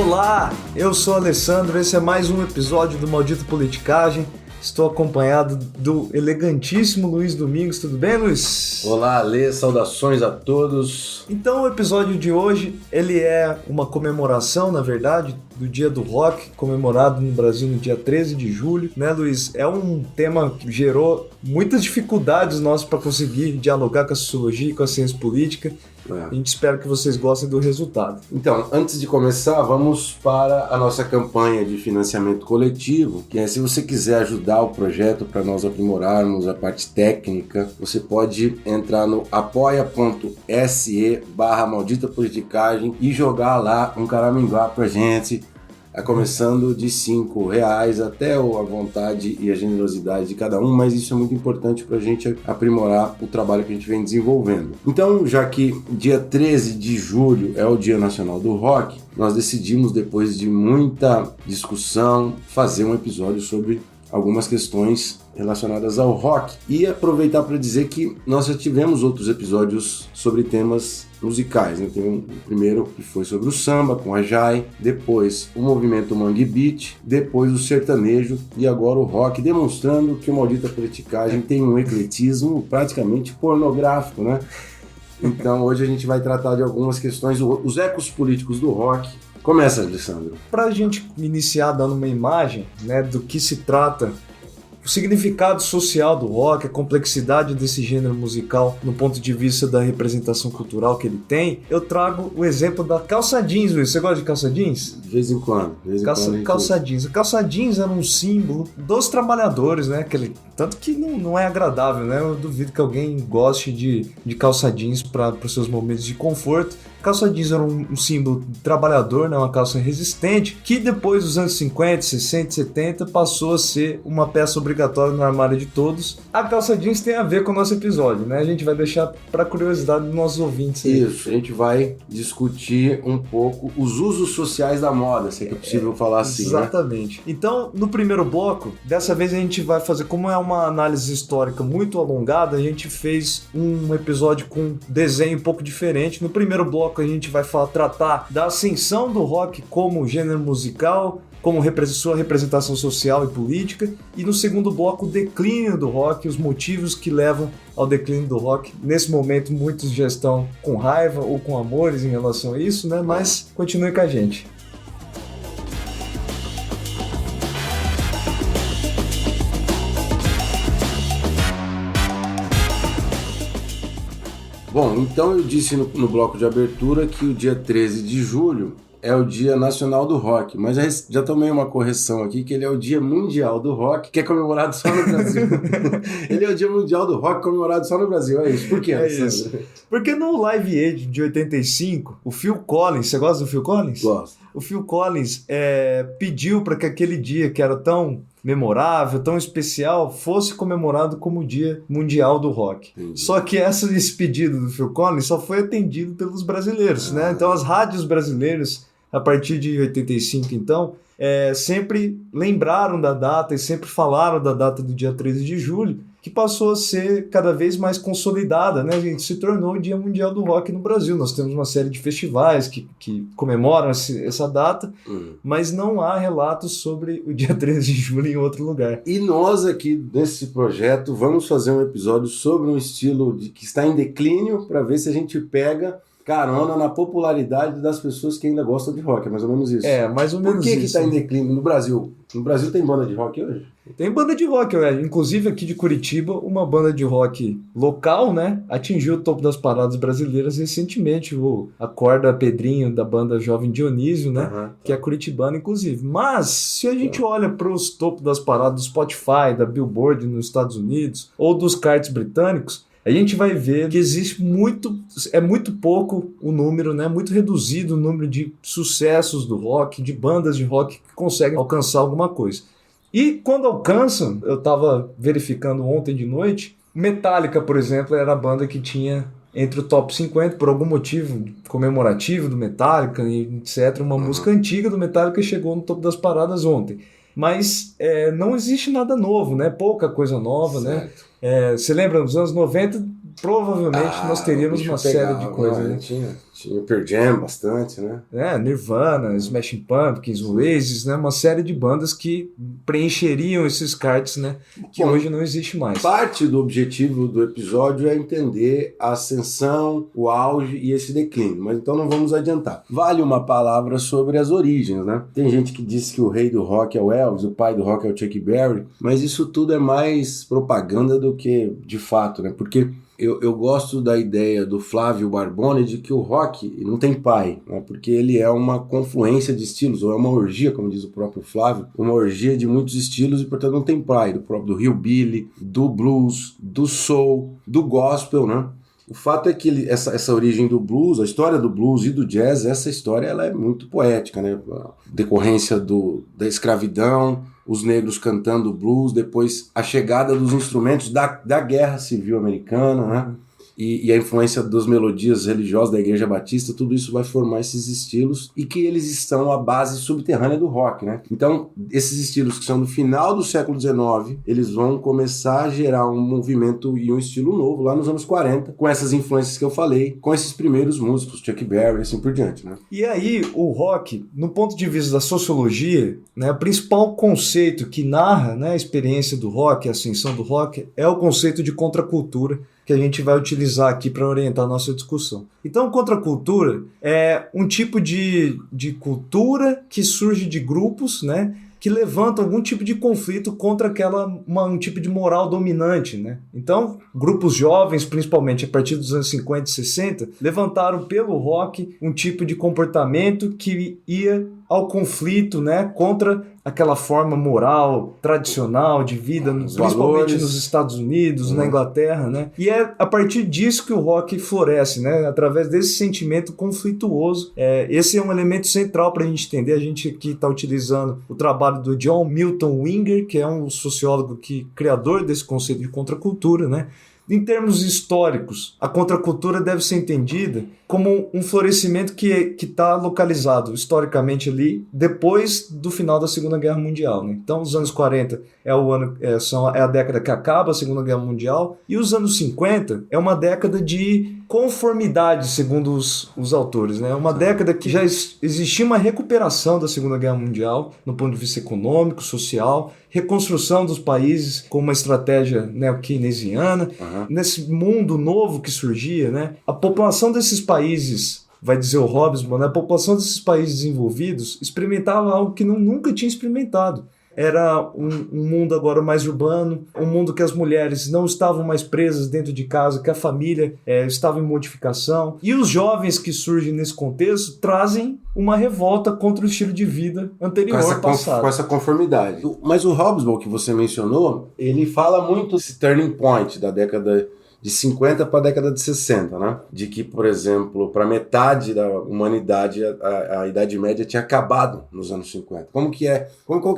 Olá, eu sou o Alessandro, esse é mais um episódio do Maldito Politicagem. Estou acompanhado do elegantíssimo Luiz Domingos. Tudo bem, Luiz? Olá, Alê, saudações a todos. Então, o episódio de hoje, ele é uma comemoração, na verdade, do Dia do Rock, comemorado no Brasil no dia 13 de julho, né, Luiz? É um tema que gerou muitas dificuldades nossas para conseguir dialogar com a sociologia e com a ciência política. A gente espera que vocês gostem do resultado. Então, antes de começar, vamos para a nossa campanha de financiamento coletivo, que é, se você quiser ajudar o projeto para nós aprimorarmos a parte técnica, você pode entrar no apoia.se/maldita politicagem e jogar lá um caraminguá pra gente, começando de R$5 até a vontade e a generosidade de cada um, mas isso é muito importante para a gente aprimorar o trabalho que a gente vem desenvolvendo. Então, já que dia 13 de julho é o Dia Nacional do Rock, nós decidimos, depois de muita discussão, fazer um episódio sobre algumas questões relacionadas ao rock e aproveitar para dizer que nós já tivemos outros episódios sobre temas musicais, né? Tem o primeiro que foi sobre o samba com a Jai, depois o movimento Mangue Beat, depois o sertanejo e agora o rock, demonstrando que o Maldita Politicagem tem um ecletismo praticamente pornográfico, né? Então hoje a gente vai tratar de algumas questões, os ecos políticos do rock. Começa, Alessandro. Para a gente iniciar dando uma imagem, né, do que se trata, o significado social do rock, a complexidade desse gênero musical no ponto de vista da representação cultural que ele tem, eu trago o exemplo da calça jeans, Luiz. Você gosta de calça jeans? De vez em quando. Calça jeans. A calça jeans era um símbolo dos trabalhadores, né? Tanto que não é agradável, né? Eu duvido que alguém goste de calça jeans para os seus momentos de conforto. Calça jeans era um símbolo trabalhador, né? Uma calça resistente, que depois dos anos 50, 60, 70 passou a ser uma peça obrigatória no armário de todos. A calça jeans tem a ver com o nosso episódio, né? A gente vai deixar para curiosidade dos nossos ouvintes aí. Isso, a gente vai discutir um pouco os usos sociais da moda, se é que é possível falar assim, exatamente. Né? Então, no primeiro bloco, dessa vez a gente vai fazer, como é uma análise histórica muito alongada, a gente fez um episódio com um desenho um pouco diferente. No primeiro bloco a gente vai tratar da ascensão do rock como gênero musical, como sua representação social e política, e no segundo bloco o declínio do rock, os motivos que levam ao declínio do rock. Nesse momento muitos já estão com raiva ou com amores em relação a isso, né? Mas continue com a gente. Bom, então eu disse no bloco de abertura que o dia 13 de julho é o Dia Nacional do Rock, mas já tomei uma correção aqui, que ele é o Dia Mundial do Rock, que é comemorado só no Brasil. Ele é o Dia Mundial do Rock comemorado só no Brasil, é isso. Por quê? É isso. Porque no Live Aid de 85, o Phil Collins, você gosta do Phil Collins? Gosto. O Phil Collins pediu para que aquele dia que era tão memorável, tão especial, fosse comemorado como o Dia Mundial do Rock. Entendi. Só que esse pedido do Phil Collins só foi atendido pelos brasileiros, né? Então as rádios brasileiras, a partir de 85, então, sempre lembraram da data e sempre falaram da data do dia 13 de julho, que passou a ser cada vez mais consolidada, né? A gente se tornou o Dia Mundial do Rock no Brasil. Nós temos uma série de festivais que comemoram essa data, mas não há relatos sobre o dia 13 de julho em outro lugar. E nós aqui, nesse projeto, vamos fazer um episódio sobre um estilo que está em declínio, para ver se a gente pega carona na popularidade das pessoas que ainda gostam de rock, é mais ou menos isso. É, mais ou menos isso. Por que está em declínio no Brasil? No Brasil tem banda de rock hoje? Tem banda de rock, inclusive aqui de Curitiba, uma banda de rock local, né, atingiu o topo das paradas brasileiras recentemente, a Corda Pedrinho da banda Jovem Dionísio, né, que é curitibana inclusive. Mas se a gente olha para os topos das paradas do Spotify, da Billboard nos Estados Unidos ou dos charts britânicos, a gente vai ver que existe muito pouco o número, né? Muito reduzido o número de sucessos do rock, de bandas de rock que conseguem alcançar alguma coisa. E quando alcançam, eu estava verificando ontem de noite, Metallica, por exemplo, era a banda que tinha entre o top 50, por algum motivo comemorativo do Metallica, etc. Uma música antiga do Metallica chegou no topo das paradas ontem. Mas não existe nada novo, né? Pouca coisa nova, certo, né? Você lembra, nos anos 90 provavelmente nós teríamos uma série de coisas, né? Tinha o Pearl Jam bastante, né? Nirvana, Smashing Pumpkins, Oasis, né? Uma série de bandas que preencheriam esses cards, né? Que hoje não existe mais. Parte do objetivo do episódio é entender a ascensão, o auge e esse declínio, mas então não vamos adiantar. Vale uma palavra sobre as origens, né? Tem gente que diz que o rei do rock é o Elvis, o pai do rock é o Chuck Berry, mas isso tudo é mais propaganda do que de fato, né? Porque eu gosto da ideia do Flávio Barbone de que o rock não tem pai, né? Porque ele é uma confluência de estilos, ou é uma orgia, como diz o próprio Flávio, uma orgia de muitos estilos e, portanto, não tem pai, do hillbilly, do blues, do soul, do gospel, né? O fato é que essa origem do blues, a história do blues e do jazz, essa história ela é muito poética, né? A decorrência da escravidão, os negros cantando blues, depois a chegada dos instrumentos da Guerra Civil Americana, né? E a influência das melodias religiosas da Igreja Batista, tudo isso vai formar esses estilos e que eles estão à base subterrânea do rock, né? Então, esses estilos que são do final do século XIX, eles vão começar a gerar um movimento e um estilo novo lá nos anos 40, com essas influências que eu falei, com esses primeiros músicos, Chuck Berry e assim por diante, né? E aí, o rock, no ponto de vista da sociologia, né, o principal conceito que narra, né, a experiência do rock, a ascensão do rock, é o conceito de contracultura, que a gente vai utilizar aqui para orientar a nossa discussão. Então, contracultura é um tipo de cultura que surge de grupos, né, que levantam algum tipo de conflito contra um tipo de moral dominante, né? Então, grupos jovens, principalmente a partir dos anos 50 e 60, levantaram pelo rock um tipo de comportamento que ia ao conflito, né, contra aquela forma moral tradicional de vida, principalmente valores nos Estados Unidos, na Inglaterra, né? E é a partir disso que o rock floresce, né? Através desse sentimento conflituoso. Esse é um elemento central para a gente entender. A gente aqui está utilizando o trabalho do John Milton Winger, que é um sociólogo criador desse conceito de contracultura, né? Em termos históricos, a contracultura deve ser entendida como um florescimento que está localizado historicamente ali depois do final da Segunda Guerra Mundial, né? Então, os anos 40 é a década que acaba a Segunda Guerra Mundial, e os anos 50 é uma década de conformidade, segundo os autores, né? Uma década que já existia uma recuperação da Segunda Guerra Mundial no ponto de vista econômico, social, reconstrução dos países com uma estratégia neo-keynesiana, nesse mundo novo que surgia, né? A população desses países, vai dizer o Hobsbawm, né? A população desses países desenvolvidos experimentava algo que nunca tinha experimentado. Era um mundo agora mais urbano, um mundo que as mulheres não estavam mais presas dentro de casa, que a família estava em modificação. E os jovens que surgem nesse contexto trazem uma revolta contra o estilo de vida anterior, passado. Com essa conformidade. Mas o Hobsbawm, que você mencionou, ele fala muito desse turning point da década de 50 para a década de 60, né? De que, por exemplo, para metade da humanidade a Idade Média tinha acabado nos anos 50. Qual que é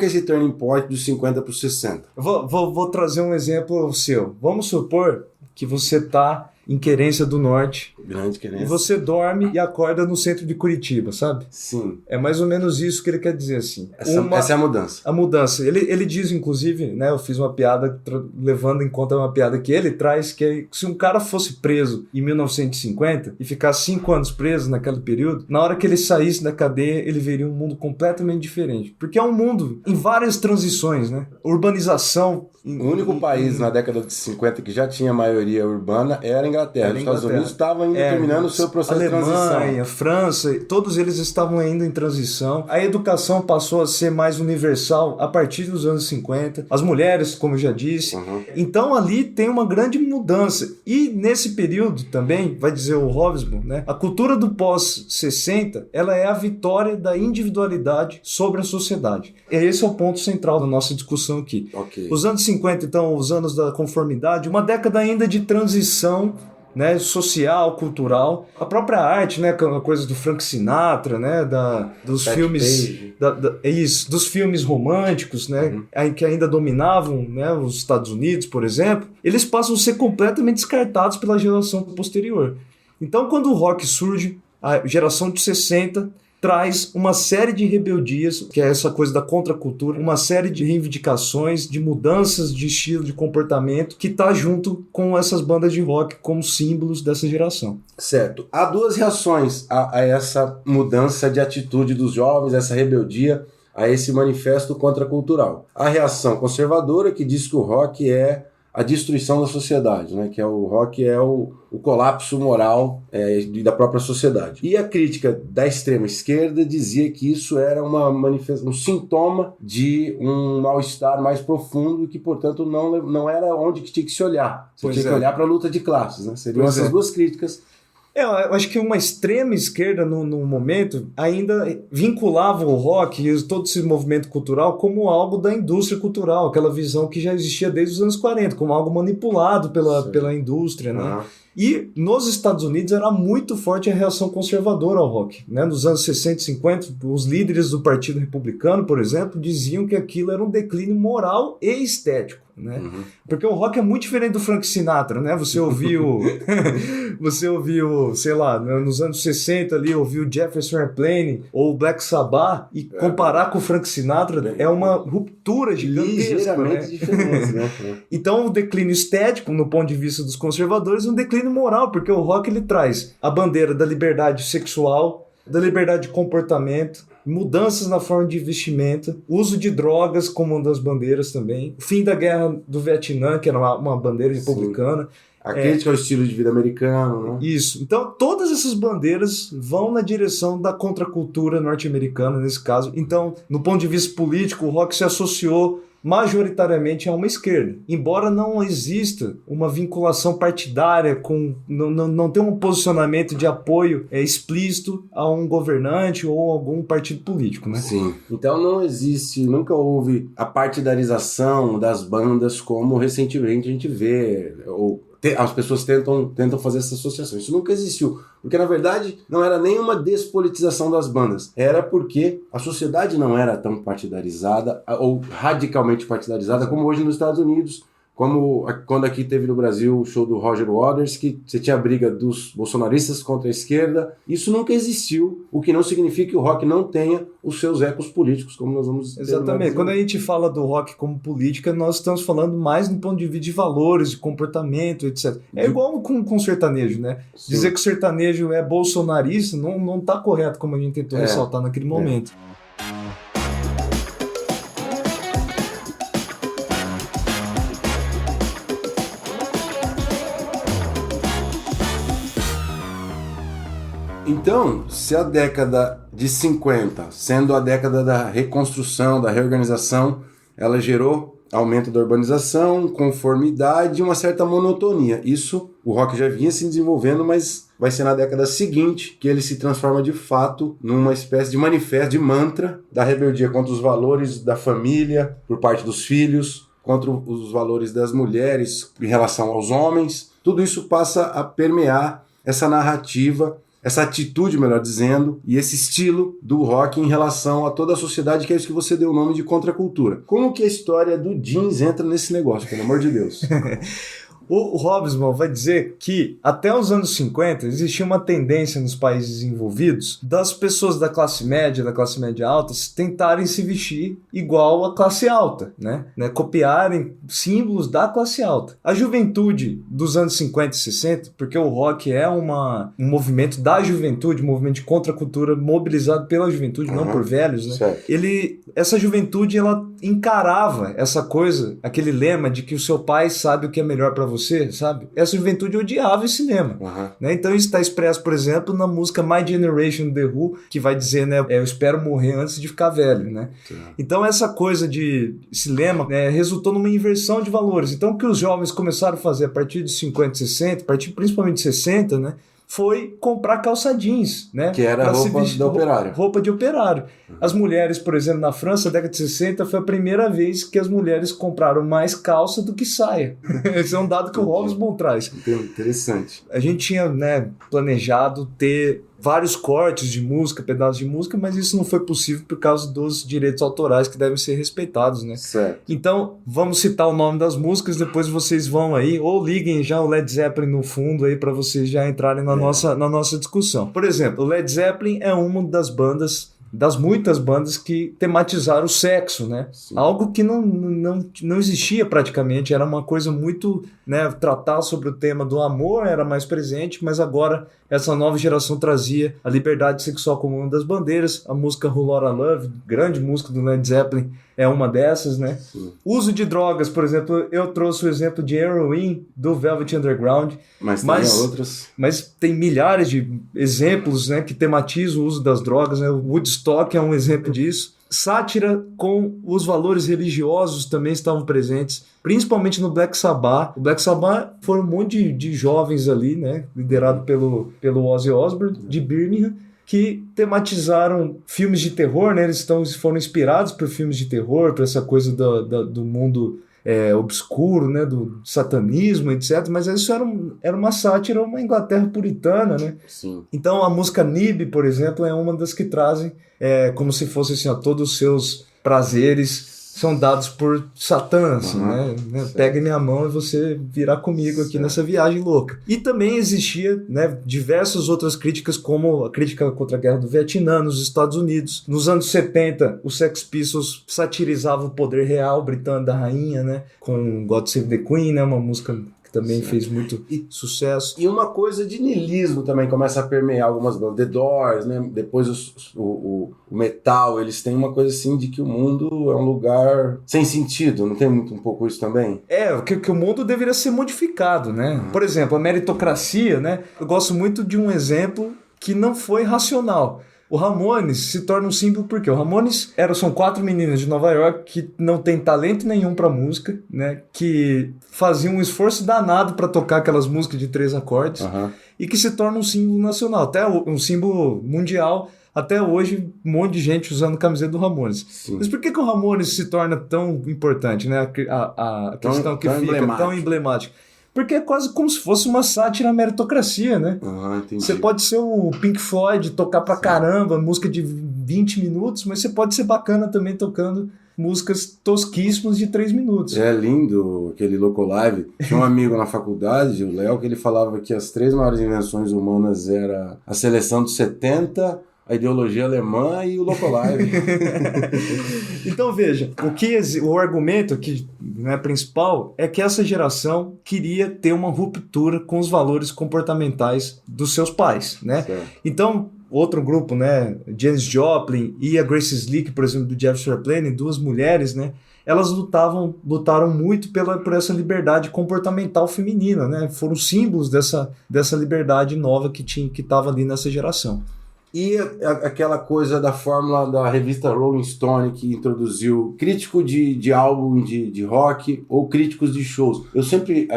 esse turning point dos 50 para os 60? Vou trazer um exemplo seu. Vamos supor que você está em Querência do Norte. Grande Querência. E você dorme e acorda no centro de Curitiba, sabe? Sim. É mais ou menos isso que ele quer dizer, assim. Essa é a mudança. A mudança. Ele diz, inclusive, né, eu fiz uma piada levando em conta uma piada que ele traz, que é se um cara fosse preso em 1950 e ficasse 5 anos preso naquele período, na hora que ele saísse da cadeia, ele veria um mundo completamente diferente. Porque é um mundo em várias transições, né? Urbanização. O único país na década de 50 que já tinha maioria urbana era a Inglaterra. Os Estados Unidos estavam ainda terminando o seu processo de transição. Alemanha, França, todos eles estavam ainda em transição. A educação passou a ser mais universal a partir dos anos 50. As mulheres, como eu já disse. Então ali tem uma grande mudança. E nesse período também, vai dizer o Hobsbawm, né, a cultura do pós-60, ela é a vitória da individualidade sobre a sociedade. Esse é o ponto central da nossa discussão aqui. Okay. Os anos 50, então, os anos da conformidade, uma década ainda de transição, né, social, cultural, a própria arte, né, a coisa do Frank Sinatra, né, dos filmes, dos filmes românticos, né, que ainda dominavam, né, os Estados Unidos, por exemplo, eles passam a ser completamente descartados pela geração posterior. Então, quando o rock surge, a geração de 60 traz uma série de rebeldias, que é essa coisa da contracultura, uma série de reivindicações, de mudanças de estilo, de comportamento, que está junto com essas bandas de rock como símbolos dessa geração. Certo. Há duas reações a essa mudança de atitude dos jovens, essa rebeldia, a esse manifesto contracultural. A reação conservadora, que diz que o rock é a destruição da sociedade, né? Que o rock é o colapso moral da própria sociedade. E a crítica da extrema esquerda dizia que isso era um sintoma de um mal-estar mais profundo e que, portanto, não era onde que tinha que se olhar. Você tinha que olhar para a luta de classes, né? Seriam essas duas críticas. Eu acho que uma extrema esquerda, no momento, ainda vinculava o rock e todo esse movimento cultural como algo da indústria cultural, aquela visão que já existia desde os anos 40, como algo manipulado pela indústria, né? E nos Estados Unidos era muito forte a reação conservadora ao rock, né? Nos anos 60 e 50, os líderes do Partido Republicano, por exemplo, diziam que aquilo era um declínio moral e estético, né? Porque o rock é muito diferente do Frank Sinatra, né? Você ouviu, sei lá, nos anos 60 ali, ouviu Jefferson Airplane ou Black Sabbath e comparar com o Frank Sinatra é uma ruptura gigantesca, ligeiramente diferente, né? Então o declínio estético, no ponto de vista dos conservadores, é um declínio moral, porque o rock ele traz a bandeira da liberdade sexual, da liberdade de comportamento, mudanças na forma de vestimenta, uso de drogas como uma das bandeiras também, fim da guerra do Vietnã, que era uma bandeira republicana. A crítica ao estilo de vida americano, né? Isso. Então, todas essas bandeiras vão na direção da contracultura norte-americana, nesse caso. Então, no ponto de vista político, o rock se associou majoritariamente a uma esquerda. Embora não exista uma vinculação partidária, não tenha um posicionamento de apoio explícito a um governante ou algum partido político, né? Sim. Então nunca houve a partidarização das bandas como recentemente a gente vê, as pessoas tentam fazer essa associação. Isso nunca existiu. Porque, na verdade, não era nenhuma despolitização das bandas. Era porque a sociedade não era tão partidarizada ou radicalmente partidarizada como hoje nos Estados Unidos, como quando aqui teve no Brasil o show do Roger Waters, que você tinha a briga dos bolsonaristas contra a esquerda. Isso nunca existiu, o que não significa que o rock não tenha os seus ecos políticos, como nós vamos... Exatamente. Quando a gente fala do rock como política, nós estamos falando mais no ponto de vista de valores, de comportamento, etc. É igual com o sertanejo, né? Sim. Dizer que o sertanejo é bolsonarista não está correto, como a gente tentou ressaltar naquele momento. Então, se a década de 50, sendo a década da reconstrução, da reorganização, ela gerou aumento da urbanização, conformidade e uma certa monotonia. Isso, o rock já vinha se desenvolvendo, mas vai ser na década seguinte que ele se transforma de fato numa espécie de manifesto, de mantra da rebeldia contra os valores da família, por parte dos filhos, contra os valores das mulheres em relação aos homens. Tudo isso passa a permear essa narrativa, essa atitude, melhor dizendo, e esse estilo do rock em relação a toda a sociedade, que é isso que você deu o nome de contracultura. Como que a história do jeans entra nesse negócio, pelo amor de Deus? O Hobsbawm vai dizer que até os anos 50 existia uma tendência nos países envolvidos das pessoas da classe média alta, tentarem se vestir igual à classe alta, né? Copiarem símbolos da classe alta. A juventude dos anos 50 e 60, porque o rock é um movimento da juventude, um movimento de contracultura mobilizado pela juventude, não por velhos, né? Essa juventude, ela encarava essa coisa, aquele lema de que o seu pai sabe o que é melhor para você, sabe? Essa juventude odiava esse lema. Né? Então isso está expresso, por exemplo, na música My Generation The Who, que vai dizer, né, eu espero morrer antes de ficar velho, né? Então essa coisa esse lema resultou numa inversão de valores. Então o que os jovens começaram a fazer a partir de 50, 60, a partir principalmente de 60, né, foi comprar calça jeans, né? Que era roupa de operário. As mulheres, por exemplo, na França, na década de 60, foi a primeira vez que as mulheres compraram mais calça do que saia. Esse é um dado que o Hobsbawm traz. Interessante. A gente tinha, né, planejado ter vários cortes de música, pedaços de música, mas isso não foi possível por causa dos direitos autorais que devem ser respeitados, né? Certo. Então, vamos citar o nome das músicas, depois vocês vão aí, ou liguem já o Led Zeppelin no fundo aí para vocês já entrarem na nossa discussão. Por exemplo, o Led Zeppelin é uma das muitas bandas que tematizaram o sexo, né? Sim. Algo que não existia praticamente, era uma coisa muito, né, tratar sobre o tema do amor era mais presente, mas agora essa nova geração trazia a liberdade sexual como uma das bandeiras. A música Whole Lotta Love, grande música do Led Zeppelin, é uma dessas, né? Sim. Uso de drogas, por exemplo, eu trouxe o exemplo de Heroin do Velvet Underground. Mas tem outras. Mas tem milhares de exemplos, né, que tematizam o uso das drogas, né? O Woodstock é um exemplo disso. Sátira com os valores religiosos também estavam presentes, principalmente no Black Sabbath. O Black Sabbath foi um monte de jovens ali, né, liderado pelo Ozzy Osbourne, de Birmingham, que tematizaram filmes de terror, né? Eles foram inspirados por filmes de terror, por essa coisa do mundo obscuro, né? Do satanismo, etc. Mas isso era uma sátira, uma Inglaterra puritana, né? Sim. Então a música Nib, por exemplo, é uma das que trazem como se fosse assim, ó, todos os seus prazeres são dados por Satã, assim, né? Pegue minha mão e você virá comigo aqui nessa viagem louca. E também existia, né, diversas outras críticas, como a crítica contra a guerra do Vietnã nos Estados Unidos. Nos anos 70, os Sex Pistols satirizavam o poder real britânico da rainha, né? Com God Save the Queen, né? Uma música também fez muito sucesso. E uma coisa de niilismo também começa a permear algumas bandas. The Doors, né? Depois o metal, eles têm uma coisa assim de que o mundo é um lugar sem sentido. Não tem muito um pouco isso também? Que o mundo deveria ser modificado, né? Por exemplo, a meritocracia, né? Eu gosto muito de um exemplo que não foi racional. O Ramones se torna um símbolo porque o Ramones são 4 meninas de Nova York que não tem talento nenhum pra música, né? Que faziam um esforço danado para tocar aquelas músicas de 3 acordes e que se torna um símbolo nacional, até um símbolo mundial. Até hoje, um monte de gente usando camiseta do Ramones. Sim. Mas por que o Ramones se torna tão importante, né? A questão que fica tão emblemática. Porque é quase como se fosse uma sátira à meritocracia, né? Você pode ser o Pink Floyd, tocar pra caramba, música de 20 minutos, mas você pode ser bacana também tocando músicas tosquíssimas de 3 minutos. É lindo aquele Loco Live. Tinha um amigo na faculdade, o Léo, que ele falava que as 3 maiores invenções humanas eram a seleção dos 70, a ideologia alemã e o Loco Live. Então veja, o argumento que, né, principal é que essa geração queria ter uma ruptura com os valores comportamentais dos seus pais, né? Certo. Então, outro grupo, né, Janis Joplin e a Grace Slick, por exemplo, do Jefferson Airplane, 2 mulheres, né? Elas lutaram muito por essa liberdade comportamental feminina, né? Foram símbolos dessa liberdade nova que estava ali nessa geração. E aquela coisa da fórmula da revista Rolling Stone que introduziu crítico de álbum de rock ou críticos de shows. Eu sempre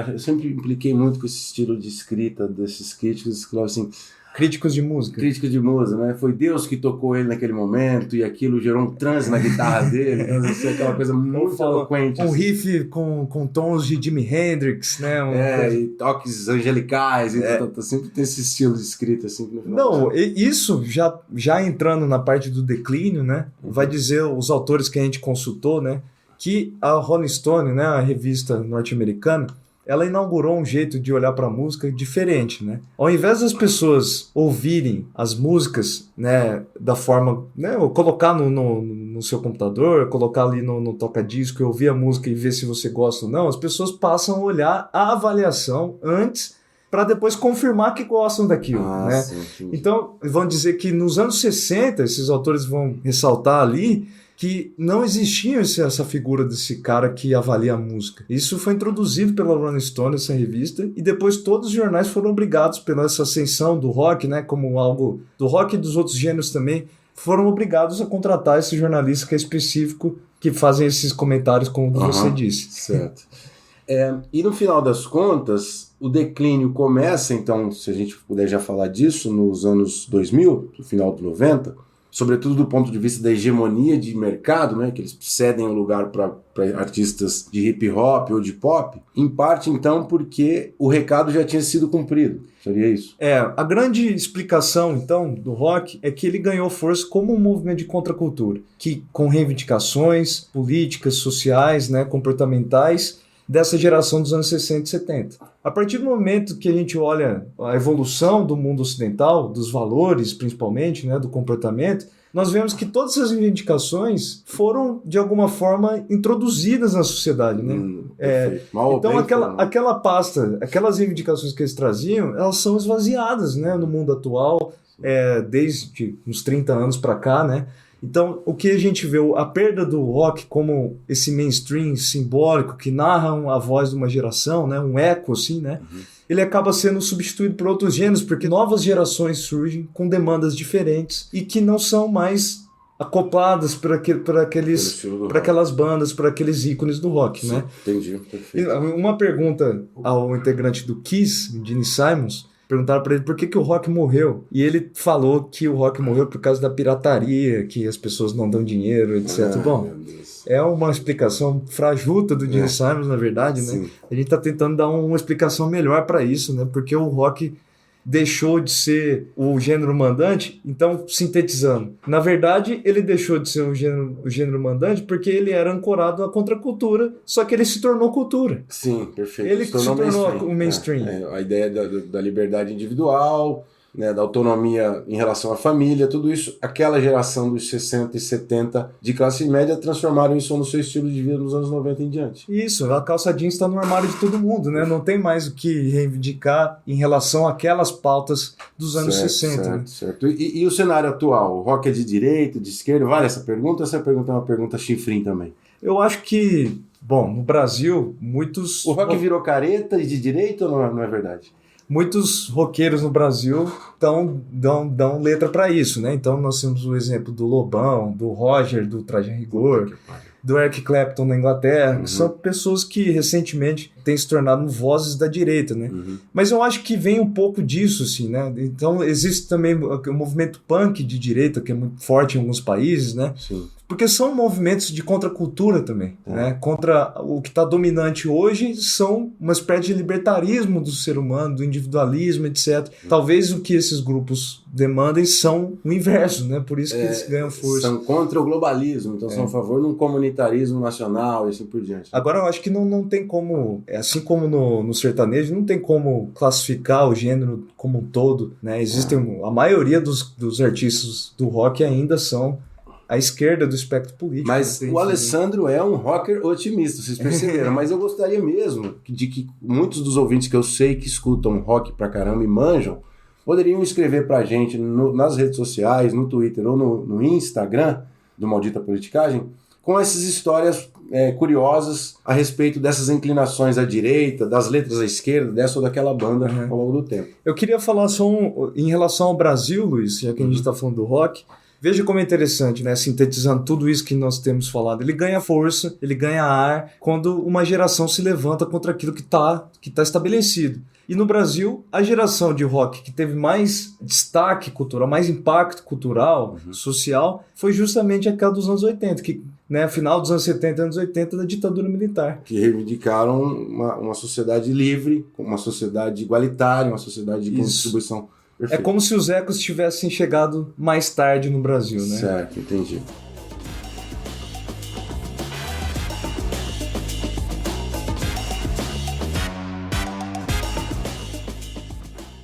impliquei muito com esse estilo de escrita desses críticos que falavam assim... Críticos de música. Críticos de música, né? Foi Deus que tocou ele naquele momento e aquilo gerou um transe na guitarra dele. Então, assim, aquela coisa muito eloquente. Um riff com tons de Jimi Hendrix, né? E toques angelicais. Sempre tem esse estilo de escrita. Assim, não, isso já entrando na parte do declínio, né? Vai dizer os autores que a gente consultou, né? Que a Rolling Stone, né? A revista norte-americana, ela inaugurou um jeito de olhar para a música diferente, né? Ao invés das pessoas ouvirem as músicas, né, da forma, né, colocar no seu computador, colocar ali no toca-disco e ouvir a música e ver se você gosta ou não, as pessoas passam a olhar a avaliação antes para depois confirmar que gostam daquilo, né? Sim. Então, vão dizer que nos anos 60, esses autores vão ressaltar ali que não existia essa figura desse cara que avalia a música. Isso foi introduzido pela Rolling Stone, essa revista, e depois todos os jornais foram obrigados pela essa ascensão do rock, né, como algo do rock e dos outros gêneros também, foram obrigados a contratar esse jornalista que é específico, que fazem esses comentários, como você disse. Certo. E no final das contas, o declínio começa, então, se a gente puder já falar disso, nos anos 2000, no final de 90, sobretudo do ponto de vista da hegemonia de mercado, né, que eles cedem o lugar para artistas de hip hop ou de pop, em parte então porque o recado já tinha sido cumprido. Seria isso? A grande explicação então do rock é que ele ganhou força como um movimento de contracultura, que com reivindicações políticas, sociais, né, comportamentais dessa geração dos anos 60 e 70. A partir do momento que a gente olha a evolução do mundo ocidental, dos valores principalmente, né, do comportamento, nós vemos que todas essas reivindicações foram, de alguma forma, introduzidas na sociedade. Né? Então, aquela pasta, aquelas reivindicações que eles traziam, elas são esvaziadas, né, no mundo atual, desde uns 30 anos para cá, né? Então, o que a gente vê, a perda do rock como esse mainstream simbólico que narra a voz de uma geração, né, um eco, assim, né? Ele acaba sendo substituído por outros gêneros, porque novas gerações surgem com demandas diferentes e que não são mais acopladas para aquelas bandas, para aqueles ícones do rock. Sim, né? Entendi, perfeito. Uma pergunta ao integrante do Kiss, Gene Simons, perguntaram para ele por que o rock morreu. E ele falou que o rock morreu por causa da pirataria, que as pessoas não dão dinheiro, etc. Bom, é uma explicação frajuta do Gene Simons, na verdade, né? Sim. A gente está tentando dar uma explicação melhor para isso, né? Porque o rock deixou de ser o gênero mandante, então, sintetizando, na verdade, ele deixou de ser o gênero mandante porque ele era ancorado na contracultura, só que ele se tornou cultura. Sim, perfeito. Ele se tornou o mainstream. A ideia da liberdade individual, né, da autonomia em relação à família, tudo isso, aquela geração dos 60 e 70 de classe média transformaram isso no seu estilo de vida nos anos 90 em diante. Isso, a calça jeans está no armário de todo mundo, né? Não tem mais o que reivindicar em relação àquelas pautas dos anos 60. Certo. E o cenário atual? O rock é de direita, de esquerda? Vale essa pergunta? Essa pergunta é uma pergunta chifrinho também. Eu acho que, bom, no Brasil, muitos... O rock virou careta e de direita ou não é verdade? Muitos roqueiros no Brasil dão letra para isso, né? Então nós temos o exemplo do Lobão, do Roger, do Traje a Rigor, do Eric Clapton na Inglaterra, que são pessoas que recentemente têm se tornado vozes da direita, né? Mas eu acho que vem um pouco disso, assim, né? Então existe também o movimento punk de direita, que é muito forte em alguns países, né? Sim. Porque são movimentos de contracultura também, né? Contra o que está dominante hoje são uma espécie de libertarismo do ser humano, do individualismo, etc. Talvez o que esses grupos demandem são o inverso, né? Por isso que eles ganham força. São contra o globalismo, então são a favor de um comunitarismo nacional e assim por diante. Agora eu acho que não tem como, assim como no sertanejo, não tem como classificar o gênero como um todo, né? Existem, a maioria dos artistas do rock ainda são à esquerda do espectro político. Mas o Alessandro é um rocker otimista, vocês perceberam. Mas eu gostaria mesmo de que muitos dos ouvintes que eu sei que escutam rock pra caramba e manjam, poderiam escrever pra gente nas redes sociais, no Twitter ou no Instagram do Maldita Politicagem, com essas histórias curiosas a respeito dessas inclinações à direita, das letras à esquerda, dessa ou daquela banda ao longo do tempo. Eu queria falar só em relação ao Brasil, Luiz, já que a gente está falando do rock. Veja como é interessante, né? Sintetizando tudo isso que nós temos falado. Ele ganha força, ele ganha ar quando uma geração se levanta contra aquilo que tá estabelecido. E no Brasil, a geração de rock que teve mais destaque cultural, mais impacto cultural, social, foi justamente aquela dos anos 80, que, né, final dos anos 70 e anos 80 da ditadura militar. Que reivindicaram uma sociedade livre, uma sociedade igualitária, uma sociedade de distribuição. Perfeito. É como se os ecos tivessem chegado mais tarde no Brasil, né? Certo, entendi.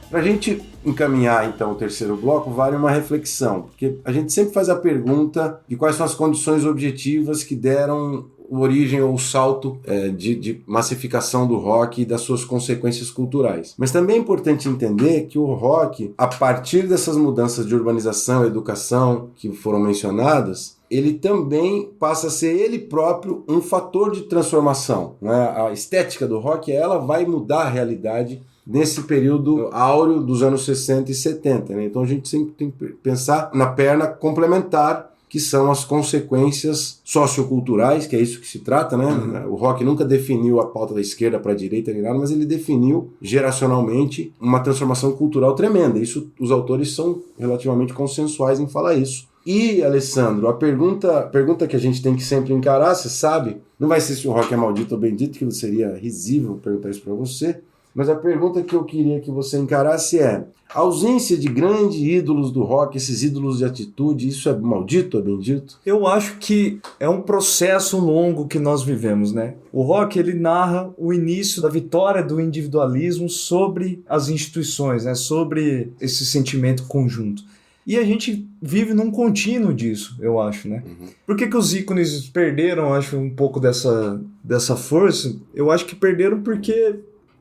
Para a gente encaminhar, então, o terceiro bloco, vale uma reflexão, porque a gente sempre faz a pergunta de quais são as condições objetivas que deram origem ou salto de massificação do rock e das suas consequências culturais. Mas também é importante entender que o rock, a partir dessas mudanças de urbanização e educação que foram mencionadas, ele também passa a ser ele próprio um fator de transformação, né? A estética do rock, ela vai mudar a realidade nesse período áureo dos anos 60 e 70. Né? Então a gente sempre tem que pensar na perna complementar, que são as consequências socioculturais, que é isso que se trata, né? O rock nunca definiu a pauta da esquerda para a direita, mas ele definiu, geracionalmente, uma transformação cultural tremenda. Isso, os autores são relativamente consensuais em falar isso. E, Alessandro, a pergunta que a gente tem que sempre encarar, você sabe, não vai ser se o rock é maldito ou bendito, que seria risível perguntar isso para você, mas a pergunta que eu queria que você encarasse é: a ausência de grandes ídolos do rock, esses ídolos de atitude, isso é maldito ou é bendito? Eu acho que é um processo longo que nós vivemos, né? O rock, ele narra o início da vitória do individualismo sobre as instituições, né? Sobre esse sentimento conjunto. E a gente vive num contínuo disso, eu acho, né? Por que os ícones perderam, acho, um pouco dessa força? Eu acho que perderam porque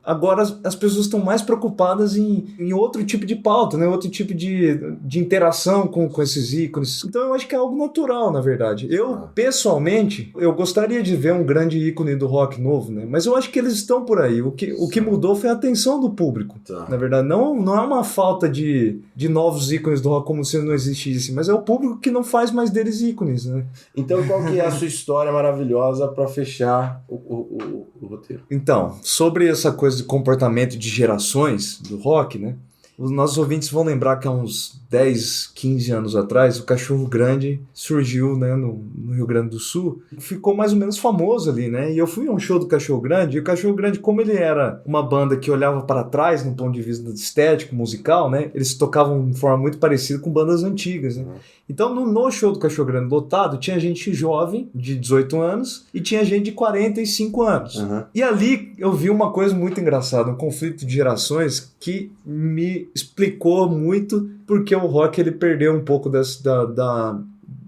agora as pessoas estão mais preocupadas em outro tipo de pauta, né? Outro tipo de interação com esses ícones. Então eu acho que é algo natural, na verdade. Eu, pessoalmente, eu gostaria de ver um grande ícone do rock novo, né? Mas eu acho que eles estão por aí. O que mudou foi a atenção do público. Na verdade, não é uma falta de novos ícones do rock como se não existisse, mas é o público que não faz mais deles ícones, né? Então qual que é a sua história maravilhosa para fechar o roteiro? Então, sobre essa coisa de comportamento de gerações do rock, né? Os nossos ouvintes vão lembrar que há uns 10, 15 anos atrás, o Cachorro Grande surgiu, né, no Rio Grande do Sul. Ficou mais ou menos famoso ali, né? E eu fui a um show do Cachorro Grande, e o Cachorro Grande, como ele era uma banda que olhava para trás no ponto de vista estético, musical, né? Eles tocavam de forma muito parecida com bandas antigas, né? Então, no show do Cachorro Grande lotado, tinha gente jovem, de 18 anos, e tinha gente de 45 anos. E ali eu vi uma coisa muito engraçada, um conflito de gerações que me explicou muito porque o rock ele perdeu um pouco da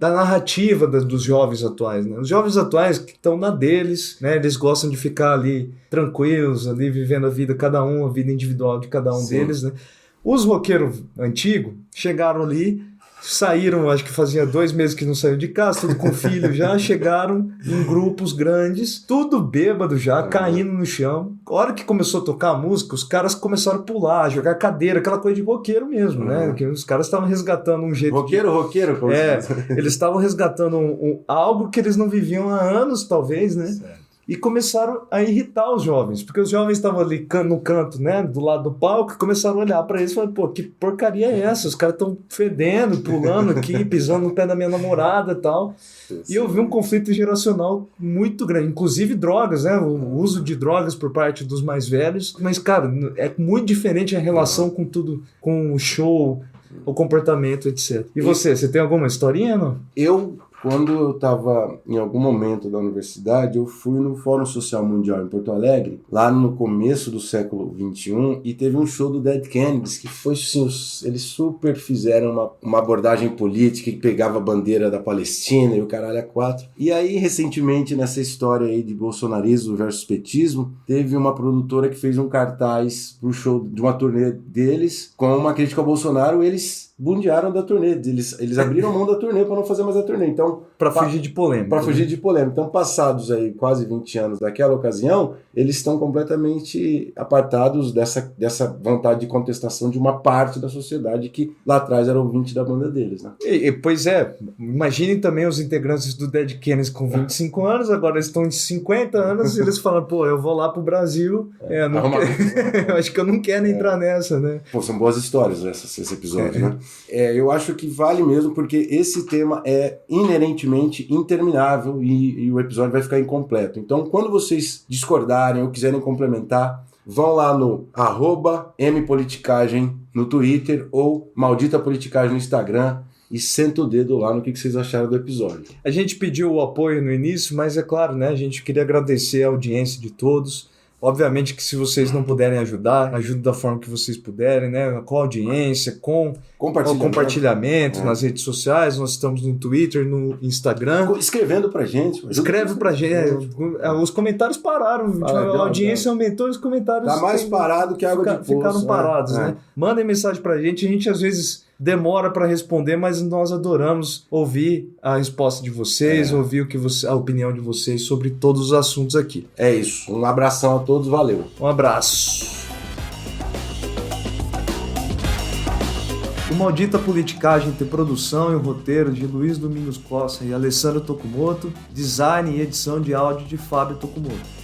narrativa dos jovens atuais, né? Os jovens atuais que estão na deles, né? Eles gostam de ficar ali tranquilos, ali vivendo a vida cada um, a vida individual de cada um deles, né? Os roqueiros antigos chegaram ali, saíram, acho que fazia 2 meses que não saíram de casa, tudo com filho já, chegaram em grupos grandes, tudo bêbado já, caindo no chão. A hora que começou a tocar a música, os caras começaram a pular, jogar cadeira, aquela coisa de roqueiro mesmo, né? Que os caras estavam resgatando um jeito... Roqueiro? Como eles estavam resgatando algo que eles não viviam há anos, talvez, né? Certo. E começaram a irritar os jovens, porque os jovens estavam ali no canto, né, do lado do palco, e começaram a olhar para eles e falaram: pô, que porcaria é essa? Os caras estão fedendo, pulando aqui, pisando no pé da minha namorada e tal. E eu vi um conflito geracional muito grande, inclusive drogas, né, o uso de drogas por parte dos mais velhos. Mas, cara, é muito diferente a relação com tudo, com o show, o comportamento, etc. E você tem alguma historinha, não? Quando eu estava em algum momento da universidade, eu fui no Fórum Social Mundial em Porto Alegre, lá no começo do século XXI, e teve um show do Dead Kennedys, que foi assim, eles super fizeram uma abordagem política que pegava a bandeira da Palestina e o caralho a 4. E aí, recentemente, nessa história aí de bolsonarismo versus petismo, teve uma produtora que fez um cartaz pro show de uma turnê deles, com uma crítica ao Bolsonaro. Eles bundearam da turnê, eles abriram mão da turnê para não fazer mais a turnê. Então, para fugir de polêmica. Para fugir de polêmica. Então, passados aí quase 20 anos daquela ocasião, eles estão completamente apartados dessa vontade de contestação de uma parte da sociedade que lá atrás era ouvinte da banda deles, né? Pois é, imaginem também os integrantes do Dead Kennedys com 25 anos, agora eles estão em 50 anos e eles falam: pô, eu vou lá pro Brasil, eu acho que eu não quero entrar nessa, né? Pô, são boas histórias esse episódio, né? Eu acho que vale mesmo, porque esse tema é inerentemente interminável e o episódio vai ficar incompleto. Então, quando vocês discordarem ou quiserem complementar, vão lá no @mpoliticagem no Twitter ou Maldita Politicagem no Instagram e senta o dedo lá no que vocês acharam do episódio. A gente pediu o apoio no início, mas é claro, né? A gente queria agradecer a audiência de todos. Obviamente que se vocês não puderem ajudar, ajude da forma que vocês puderem, né? Com a audiência, com o compartilhamento nas redes sociais. Nós estamos no Twitter, no Instagram. Escrevendo pra gente. Escreve pra gente. Os comentários pararam. A audiência aumentou e os comentários... Tá mais parado que água de poço. Ficaram parados, né? Mandem mensagem pra gente. A gente às vezes demora para responder, mas nós adoramos ouvir a resposta de vocês, ouvir a opinião de vocês sobre todos os assuntos aqui. É isso. Um abração a todos. Valeu. Um abraço. O Maldita Politicagem tem produção e o roteiro de Luiz Domingos Costa e Alessandro Tokumoto, design e edição de áudio de Fábio Tokumoto.